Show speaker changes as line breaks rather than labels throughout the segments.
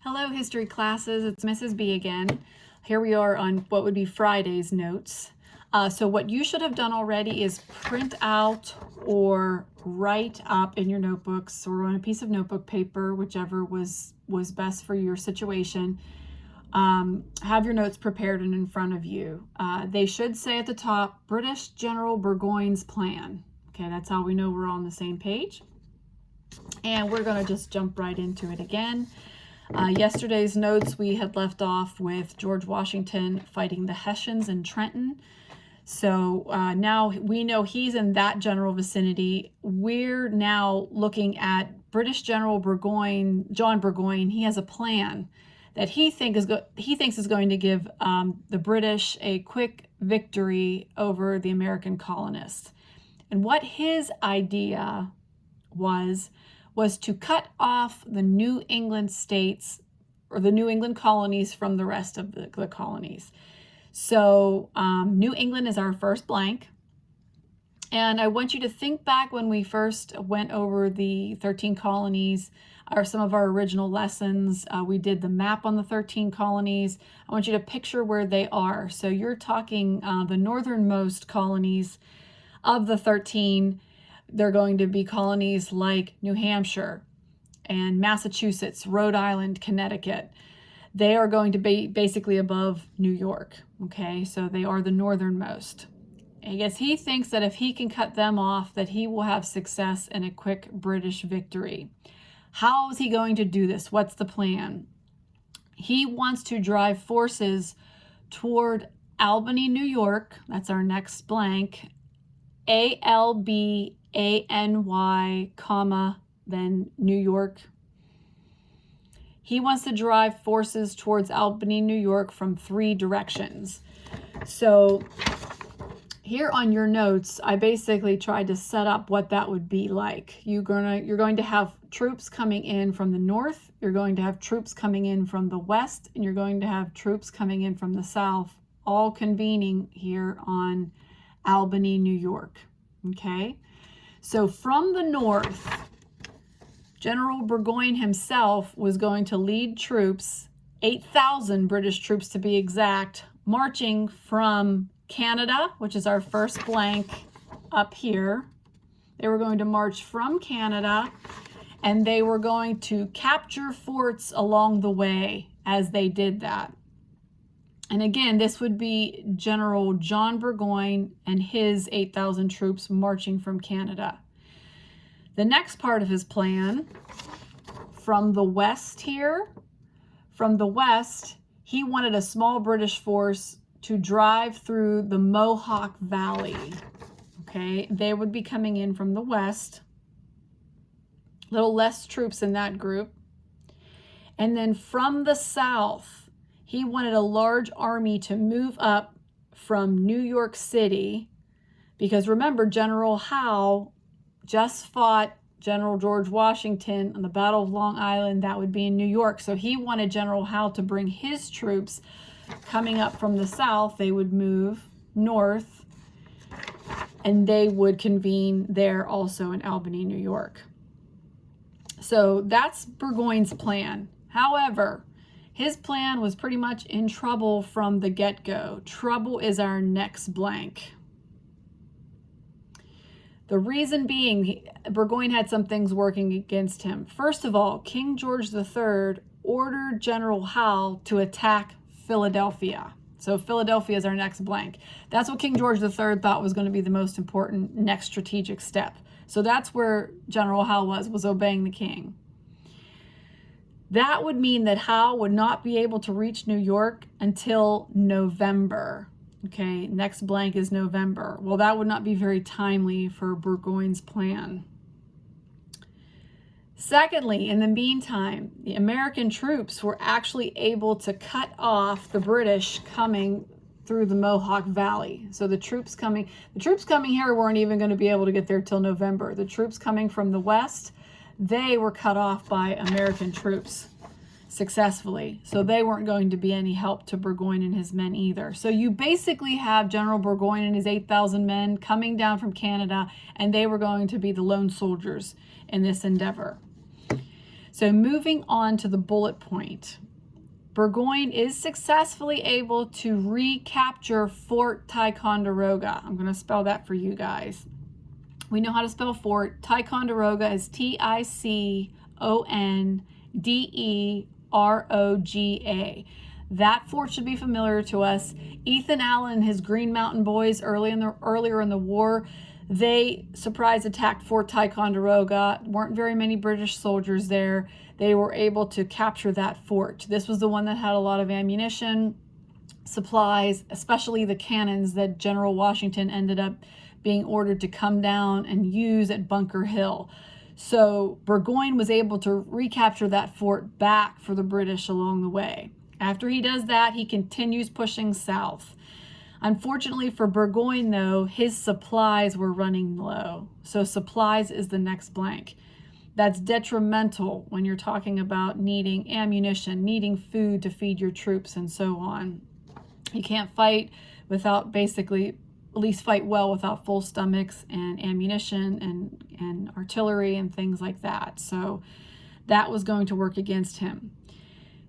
Hello, history classes. It's Mrs. B again. Here we are on what would be Friday's notes. So what you should have done already is print out or write up in your notebooks or on a piece of notebook paper, whichever was best for your situation. Have your notes prepared and in front of you. They should say at the top, British General Burgoyne's plan. Okay, that's how we know we're on the same page. And we're going to just jump right into it again. Yesterday's notes, we had left off with George Washington fighting the Hessians in Trenton. So now we know he's in that general vicinity. We're now looking at British General Burgoyne, John Burgoyne. He has a plan that he thinks is going to give the British a quick victory over the American colonists. And what his idea was to cut off the New England states or the New England colonies from the rest of the colonies. So New England is our first blank. And I want you to think back when we first went over the 13 colonies or some of our original lessons. We did the map on the 13 colonies. I want you to picture where they are. So you're talking the northernmost colonies of the 13. They're going to be colonies like New Hampshire and Massachusetts, Rhode Island, Connecticut. They are going to be basically above New York. Okay, so they are the northernmost. I guess he thinks that if he can cut them off, that he will have success in a quick British victory. How is he going to do this? What's the plan? He wants to drive forces toward Albany, New York. That's our next blank. Albany, comma, then New York. He wants to drive forces towards Albany, New York from 3 directions. So here on your notes, I basically tried to set up what that would be like. You're going to have troops coming in from the north, you're going to have troops coming in from the west, and you're going to have troops coming in from the south, all convening here on Albany, New York. Okay, so from the north, General Burgoyne himself was going to lead troops, 8,000 British troops to be exact, marching from Canada, which is our first blank up here. They were going to march from Canada, and they were going to capture forts along the way as they did that. And again, this would be General John Burgoyne and his 8,000 troops marching from Canada. The next part of his plan, from the west here, from the west, he wanted a small British force to drive through the Mohawk Valley. Okay, they would be coming in from the west. A little less troops in that group. And then from the south, he wanted a large army to move up from New York City, because remember, General Howe just fought General George Washington on the Battle of Long Island. That would be in New York. So he wanted General Howe to bring his troops coming up from the south. They would move north, and they would convene there also in Albany, New York. So that's Burgoyne's plan. However, his plan was pretty much in trouble from the get-go. Trouble is our next blank. The reason being, Burgoyne had some things working against him. First of all, King George III ordered General Howe to attack Philadelphia. So Philadelphia is our next blank. That's what King George III thought was going to be the most important next strategic step. So that's where General Howe was obeying the king. That would mean that Howe would not be able to reach New York until November. Okay, next blank is November. Well, that would not be very timely for Burgoyne's plan. Secondly, in the meantime, the American troops were actually able to cut off the British coming through the Mohawk Valley. So the troops coming here weren't even going to be able to get there till November. The troops coming from the west, they were cut off by American troops successfully. So they weren't going to be any help to Burgoyne and his men either. So you basically have General Burgoyne and his 8,000 men coming down from Canada, and they were going to be the lone soldiers in this endeavor. So moving on to the bullet point. Burgoyne is successfully able to recapture Fort Ticonderoga. I'm going to spell that for you guys. We know how to spell fort. Ticonderoga is Ticonderoga. That fort should be familiar to us. Ethan Allen and his Green Mountain Boys earlier in the war, they surprise attacked Fort Ticonderoga. Weren't very many British soldiers there. They were able to capture that fort. This was the one that had a lot of ammunition, supplies, especially the cannons that General Washington ended up being ordered to come down and use at Bunker Hill. So Burgoyne was able to recapture that fort back for the British along the way. After he does that, he continues pushing south. Unfortunately for Burgoyne, though, his supplies were running low. So supplies is the next blank. That's detrimental when you're talking about needing ammunition, needing food to feed your troops, and so on. You can't fight without basically, at least fight well without full stomachs and ammunition and artillery and things like that. So that was going to work against him.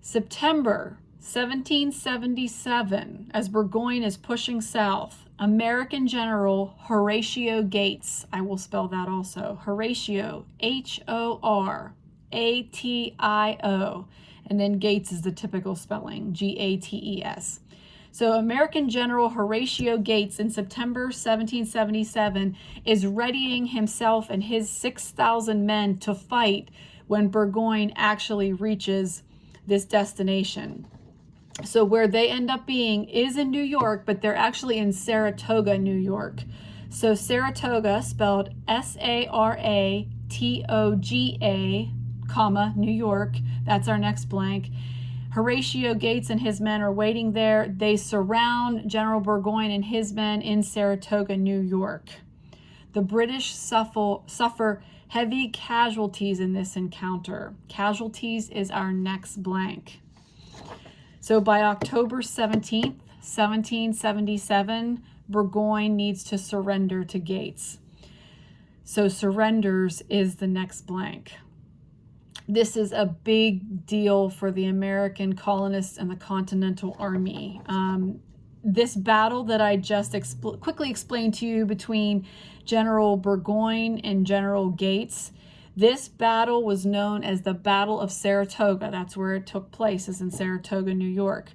September 1777, as Burgoyne is pushing south, American General Horatio Gates, I will spell that also, Horatio, Horatio, and then Gates is the typical spelling, Gates. So American General Horatio Gates in September 1777 is readying himself and his 6,000 men to fight when Burgoyne actually reaches this destination. So where they end up being is in New York, but they're actually in Saratoga, New York. So Saratoga, spelled Saratoga, comma, New York. That's our next blank. Horatio Gates and his men are waiting there. They surround General Burgoyne and his men in Saratoga, New York. The British suffer heavy casualties in this encounter. Casualties is our next blank. So by October 17th, 1777, Burgoyne needs to surrender to Gates. So surrenders is the next blank. This is a big deal for the American colonists and the Continental Army. This battle that I just quickly explained to you between General Burgoyne and General Gates, this battle was known as the Battle of Saratoga. That's where it took place, is in Saratoga, New York.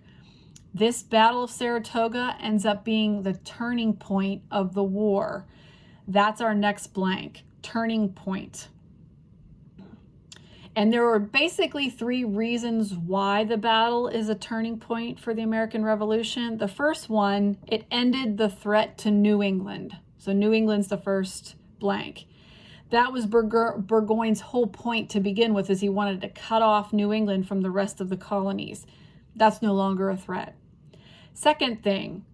This Battle of Saratoga ends up being the turning point of the war. That's our next blank, turning point. And there were basically three reasons why the battle is a turning point for the American Revolution. The first one, it ended the threat to New England. So New England's the first blank. That was Burgoyne's whole point to begin with, is he wanted to cut off New England from the rest of the colonies. That's no longer a threat. Second thing,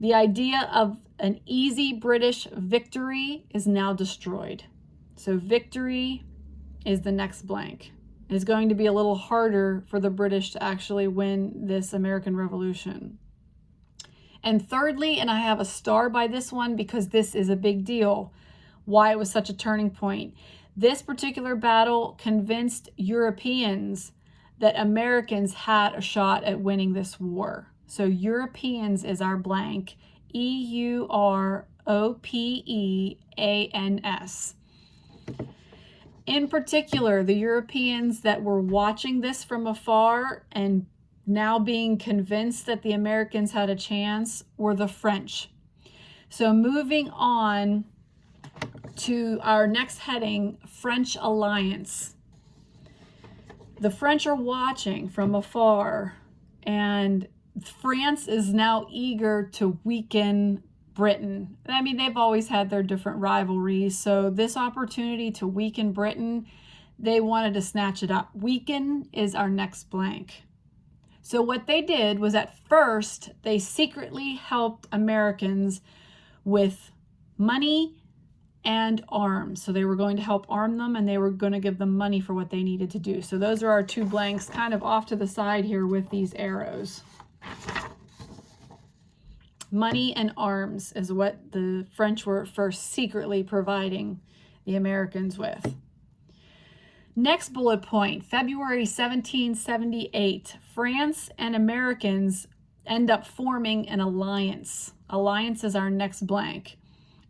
the idea of an easy British victory is now destroyed. So victory is the next blank. It's going to be a little harder for the British to actually win this American Revolution. And thirdly, and I have a star by this one because this is a big deal, why it was such a turning point. This particular battle convinced Europeans that Americans had a shot at winning this war. So Europeans is our blank, Europeans. In particular, the Europeans that were watching this from afar and now being convinced that the Americans had a chance were the French. So moving on to our next heading, French alliance. The French are watching from afar, and France is now eager to weaken Britain. I mean, they've always had their different rivalries, so this opportunity to weaken Britain, they wanted to snatch it up. Weaken is our next blank. So what they did was, at first, they secretly helped Americans with money and arms. So they were going to help arm them, and they were going to give them money for what they needed to do. So those are our two blanks kind of off to the side here with these arrows. Money and arms is what the French were first secretly providing the Americans with. Next bullet point, February 1778, France and Americans end up forming an alliance. Alliance is our next blank.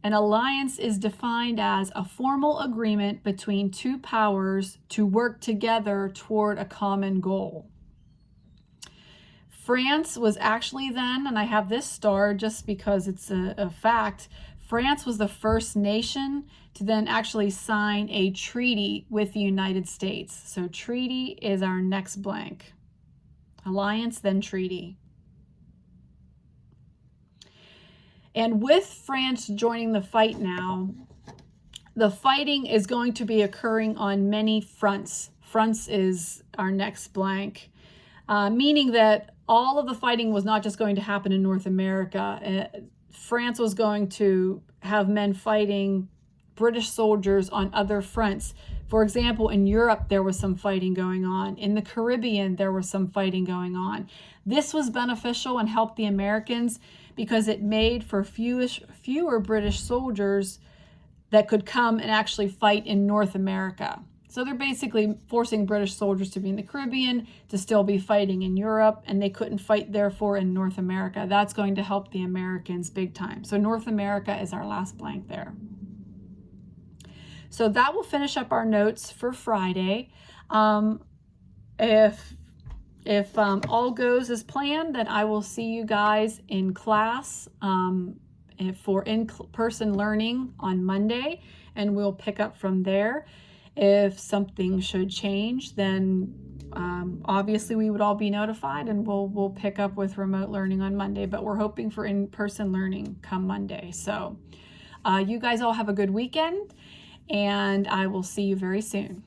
An alliance is defined as a formal agreement between two powers to work together toward a common goal. France was actually then, and I have this star just because it's a fact, France was the first nation to then actually sign a treaty with the United States. So treaty is our next blank. Alliance, then treaty. And with France joining the fight now, the fighting is going to be occurring on many fronts. Fronts is our next blank, meaning that all of the fighting was not just going to happen in North America. France was going to have men fighting British soldiers on other fronts. For example, in Europe, there was some fighting going on. In the Caribbean, there was some fighting going on. This was beneficial and helped the Americans because it made for fewer British soldiers that could come and actually fight in North America. So they're basically forcing British soldiers to be in the Caribbean, to still be fighting in Europe, and they couldn't fight, therefore, in North America. That's going to help the Americans big time. So North America is our last blank there. So that will finish up our notes for Friday. If all goes as planned, then I will see you guys in class for in-person learning on Monday, and we'll pick up from there. If something should change, then obviously we would all be notified, and we'll pick up with remote learning on Monday, but we're hoping for in-person learning come Monday. So you guys all have a good weekend, and I will see you very soon.